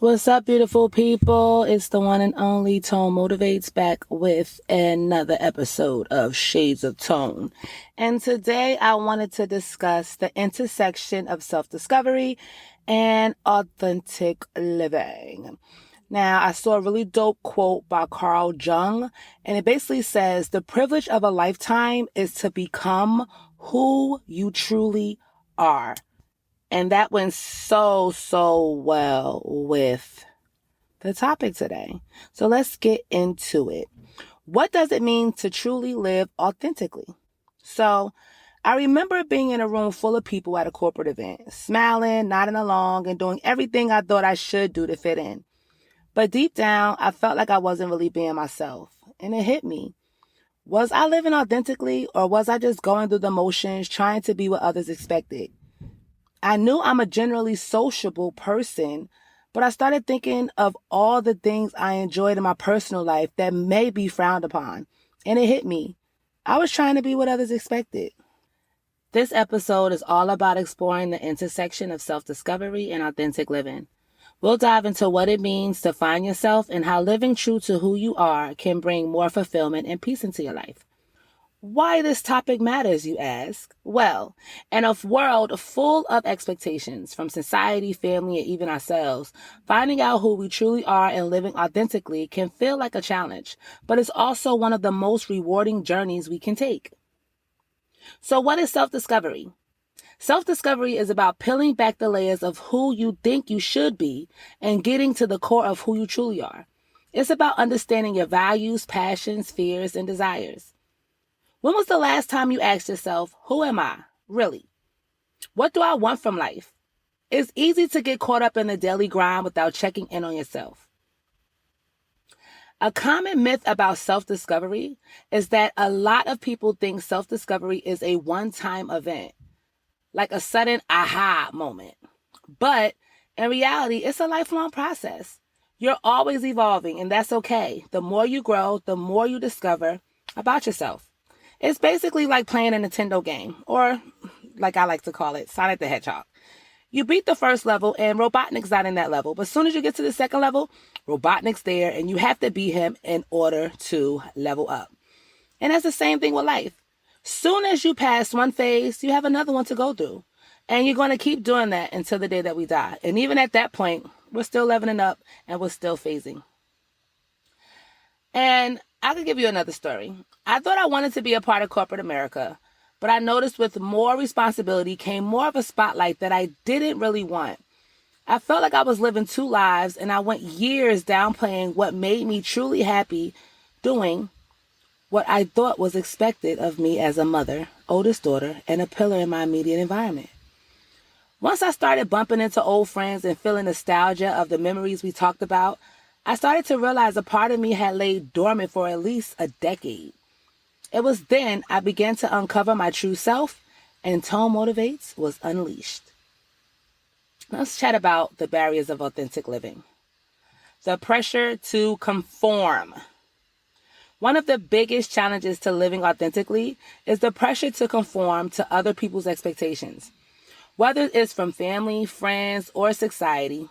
What's up, beautiful people? It's the one and only Tone Motivates back with another episode of Shades of Tone. And today I wanted to discuss the intersection of self-discovery and authentic living. Now, I saw a really dope quote by Carl Jung, and it basically says, the privilege of a lifetime is to become who you truly are. And that went so well with the topic today. So let's get into it. What does it mean to truly live authentically? So I remember being in a room full of people at a corporate event, smiling, nodding along, and doing everything I thought I should do to fit in. But deep down, I felt like I wasn't really being myself. And it hit me. Was I living authentically, or was I just going through the motions, trying to be what others expected? I knew I'm a generally sociable person, but I started thinking of all the things I enjoyed in my personal life that may be frowned upon. And it hit me. I was trying to be what others expected. This episode is all about exploring the intersection of self-discovery and authentic living. We'll dive into what it means to find yourself and how living true to who you are can bring more fulfillment and peace into your life. Why this topic matters, you ask? Well, in a world full of expectations from society, family, and even ourselves, finding out who we truly are and living authentically can feel like a challenge, but it's also one of the most rewarding journeys we can take. So what is self-discovery? Self-discovery is about peeling back the layers of who you think you should be and getting to the core of who you truly are. It's about understanding your values, passions, fears, and desires. When was the last time you asked yourself, who am I, really? What do I want from life? It's easy to get caught up in the daily grind without checking in on yourself. A common myth about self-discovery is that a lot of people think self-discovery is a one-time event, like a sudden aha moment. But in reality, it's a lifelong process. You're always evolving, and that's okay. The more you grow, the more you discover about yourself. It's basically like playing a Nintendo game, or like I like to call it, Sonic the Hedgehog. You beat the first level and Robotnik's not in that level. But as soon as you get to the second level, Robotnik's there and you have to beat him in order to level up. And that's the same thing with life. Soon as you pass one phase, you have another one to go through. And you're going to keep doing that until the day that we die. And even at that point, we're still leveling up and we're still phasing. And I could give you another story. I thought I wanted to be a part of corporate America, but I noticed with more responsibility came more of a spotlight that I didn't really want. I felt like I was living two lives, and I went years downplaying what made me truly happy doing what I thought was expected of me as a mother, oldest daughter, and a pillar in my immediate environment. Once I started bumping into old friends and feeling nostalgia of the memories we talked about, I started to realize a part of me had laid dormant for at least a decade. It was then I began to uncover my true self, and Tone Motivates was unleashed. Let's chat about the barriers of authentic living. The pressure to conform. One of the biggest challenges to living authentically is the pressure to conform to other people's expectations. Whether it's from family, friends, or society,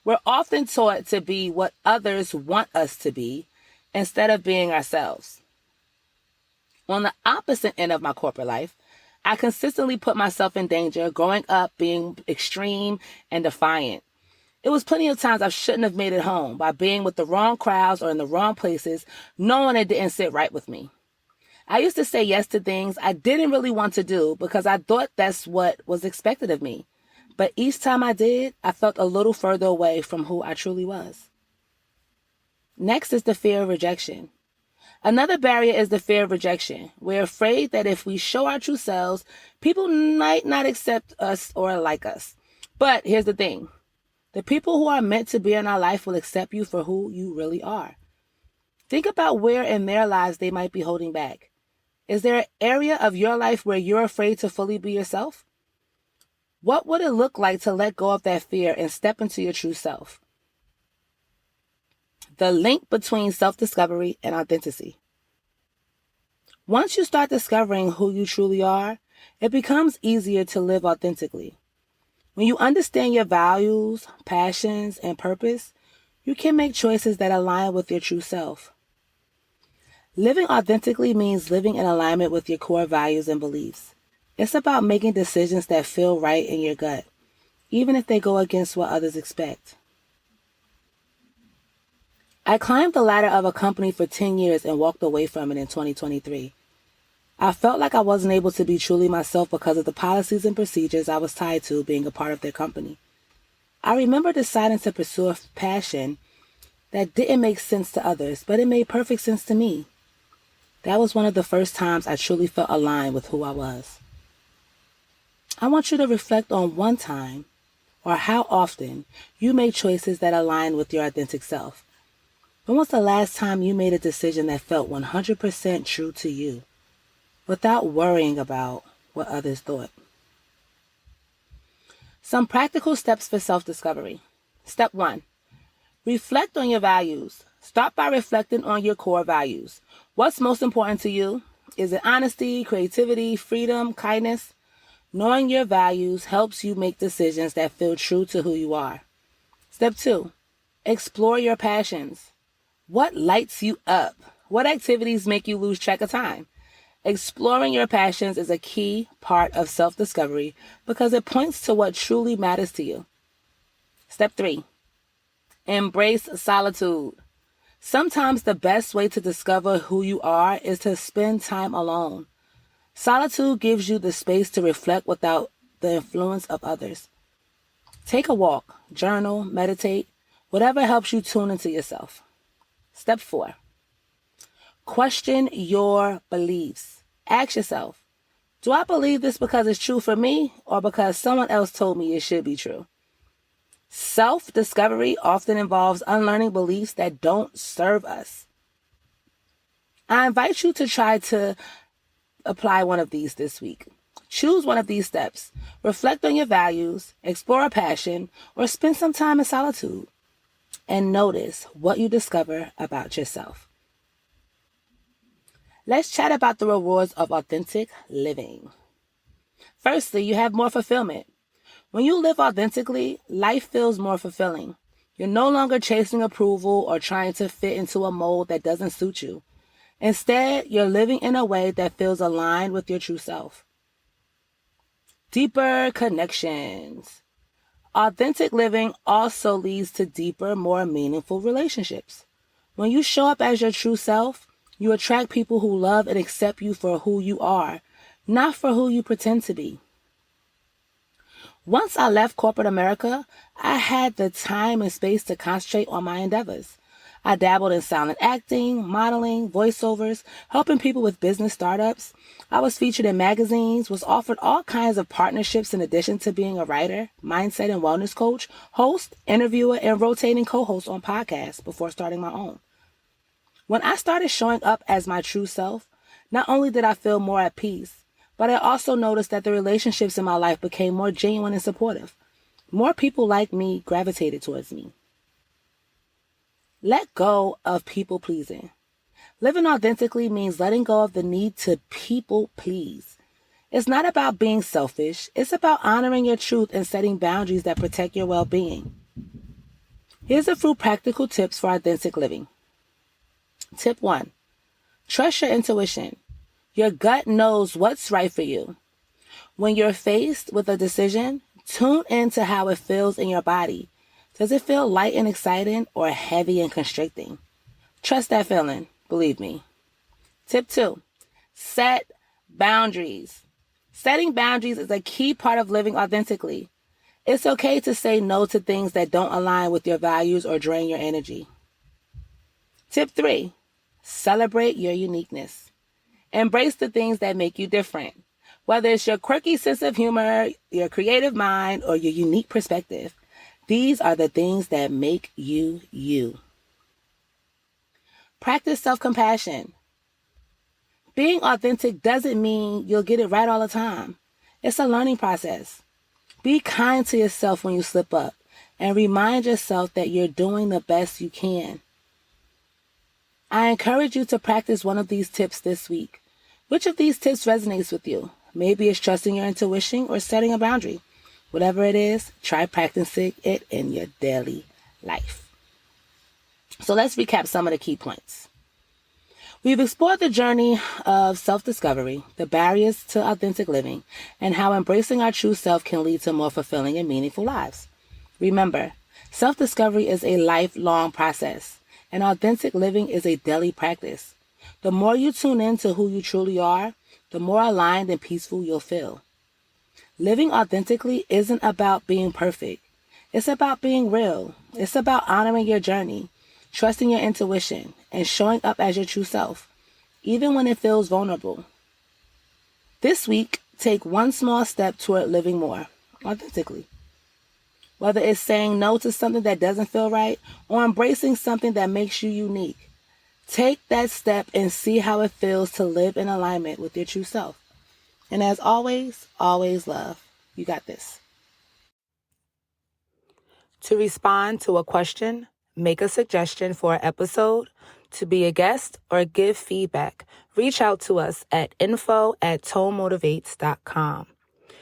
we're often taught to be what others want us to be instead of being ourselves. On the opposite end of my corporate life, I consistently put myself in danger growing up being extreme and defiant. It was plenty of times I shouldn't have made it home by being with the wrong crowds or in the wrong places, knowing it didn't sit right with me. I used to say yes to things I didn't really want to do because I thought that's what was expected of me. But each time I did, I felt a little further away from who I truly was. Next is the fear of rejection. Another barrier is the fear of rejection. We're afraid that if we show our true selves, people might not accept us or like us. But here's the thing. The people who are meant to be in our life will accept you for who you really are. Think about where in their lives they might be holding back. Is there an area of your life where you're afraid to fully be yourself? What would it look like to let go of that fear and step into your true self? The link between self-discovery and authenticity. Once you start discovering who you truly are, it becomes easier to live authentically. When you understand your values, passions, and purpose, you can make choices that align with your true self. Living authentically means living in alignment with your core values and beliefs. It's about making decisions that feel right in your gut, even if they go against what others expect. I climbed the ladder of a company for 10 years and walked away from it in 2023. I felt like I wasn't able to be truly myself because of the policies and procedures I was tied to being a part of their company. I remember deciding to pursue a passion that didn't make sense to others, but it made perfect sense to me. That was one of the first times I truly felt aligned with who I was. I want you to reflect on one time or how often you made choices that align with your authentic self. When was the last time you made a decision that felt 100% true to you, without worrying about what others thought? Some practical steps for self-discovery. Step 1. Reflect on your values. Start by reflecting on your core values. What's most important to you? Is it honesty, creativity, freedom, kindness? Knowing your values helps you make decisions that feel true to who you are. Step 2. Explore your passions. What lights you up? What activities make you lose track of time? Exploring your passions is a key part of self-discovery because it points to what truly matters to you. Step 3. Embrace solitude. Sometimes the best way to discover who you are is to spend time alone. Solitude gives you the space to reflect without the influence of others. Take a walk, journal, meditate, whatever helps you tune into yourself. Step 4. Question your beliefs. Ask yourself, do I believe this because it's true for me or because someone else told me it should be true? Self-discovery often involves unlearning beliefs that don't serve us. I invite you to try to apply one of these this week. Choose one of these steps. Reflect on your values, explore a passion, or spend some time in solitude. And notice what you discover about yourself. Let's chat about the rewards of authentic living. Firstly, you have more fulfillment. When you live authentically, life feels more fulfilling. You're no longer chasing approval or trying to fit into a mold that doesn't suit you. Instead, you're living in a way that feels aligned with your true self. Deeper connections. Authentic living also leads to deeper, more meaningful relationships. When you show up as your true self, you attract people who love and accept you for who you are, not for who you pretend to be. Once I left corporate America, I had the time and space to concentrate on my endeavors. I dabbled in silent acting, modeling, voiceovers, helping people with business startups. I was featured in magazines, was offered all kinds of partnerships in addition to being a writer, mindset and wellness coach, host, interviewer, and rotating co-host on podcasts before starting my own. When I started showing up as my true self, not only did I feel more at peace, but I also noticed that the relationships in my life became more genuine and supportive. More people like me gravitated towards me. Let go of people pleasing. Living authentically means letting go of the need to people please. It's not about being selfish. It's about honoring your truth and setting boundaries that protect your well-being. Here's a few practical tips for authentic living. Tip 1. Trust your intuition. Your gut knows what's right for you. When you're faced with a decision, tune into how it feels in your body. Does it feel light and exciting or heavy and constricting? Trust that feeling, believe me. Tip 2, set boundaries. Setting boundaries is a key part of living authentically. It's okay to say no to things that don't align with your values or drain your energy. Tip 3, celebrate your uniqueness. Embrace the things that make you different. Whether it's your quirky sense of humor, your creative mind, or your unique perspective, these are the things that make you you. Practice self-compassion. Being authentic doesn't mean you'll get it right all the time. It's a learning process. Be kind to yourself when you slip up and remind yourself that you're doing the best you can. I encourage you to practice one of these tips this week. Which of these tips resonates with you? Maybe it's trusting your intuition or setting a boundary. Whatever it is, try practicing it in your daily life. So let's recap some of the key points. We've explored the journey of self-discovery, the barriers to authentic living, and how embracing our true self can lead to more fulfilling and meaningful lives. Remember, self-discovery is a lifelong process, and authentic living is a daily practice. The more you tune in to who you truly are, the more aligned and peaceful you'll feel. Living authentically isn't about being perfect. It's about being real. It's about honoring your journey, trusting your intuition, and showing up as your true self, even when it feels vulnerable. This week, take one small step toward living more authentically. Whether it's saying no to something that doesn't feel right or embracing something that makes you unique, take that step and see how it feels to live in alignment with your true self. And as always, always love. You got this. To respond to a question, make a suggestion for an episode, to be a guest, or give feedback, reach out to us at info@tonemotivates.com.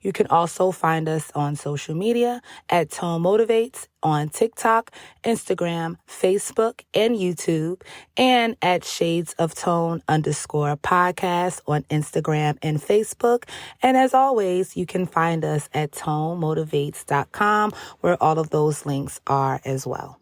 You can also find us on social media at Tone Motivates on TikTok, Instagram, Facebook, and YouTube, and at Shades of Tone _podcast on Instagram and Facebook. And as always, you can find us at tonemotivates.com, where all of those links are as well.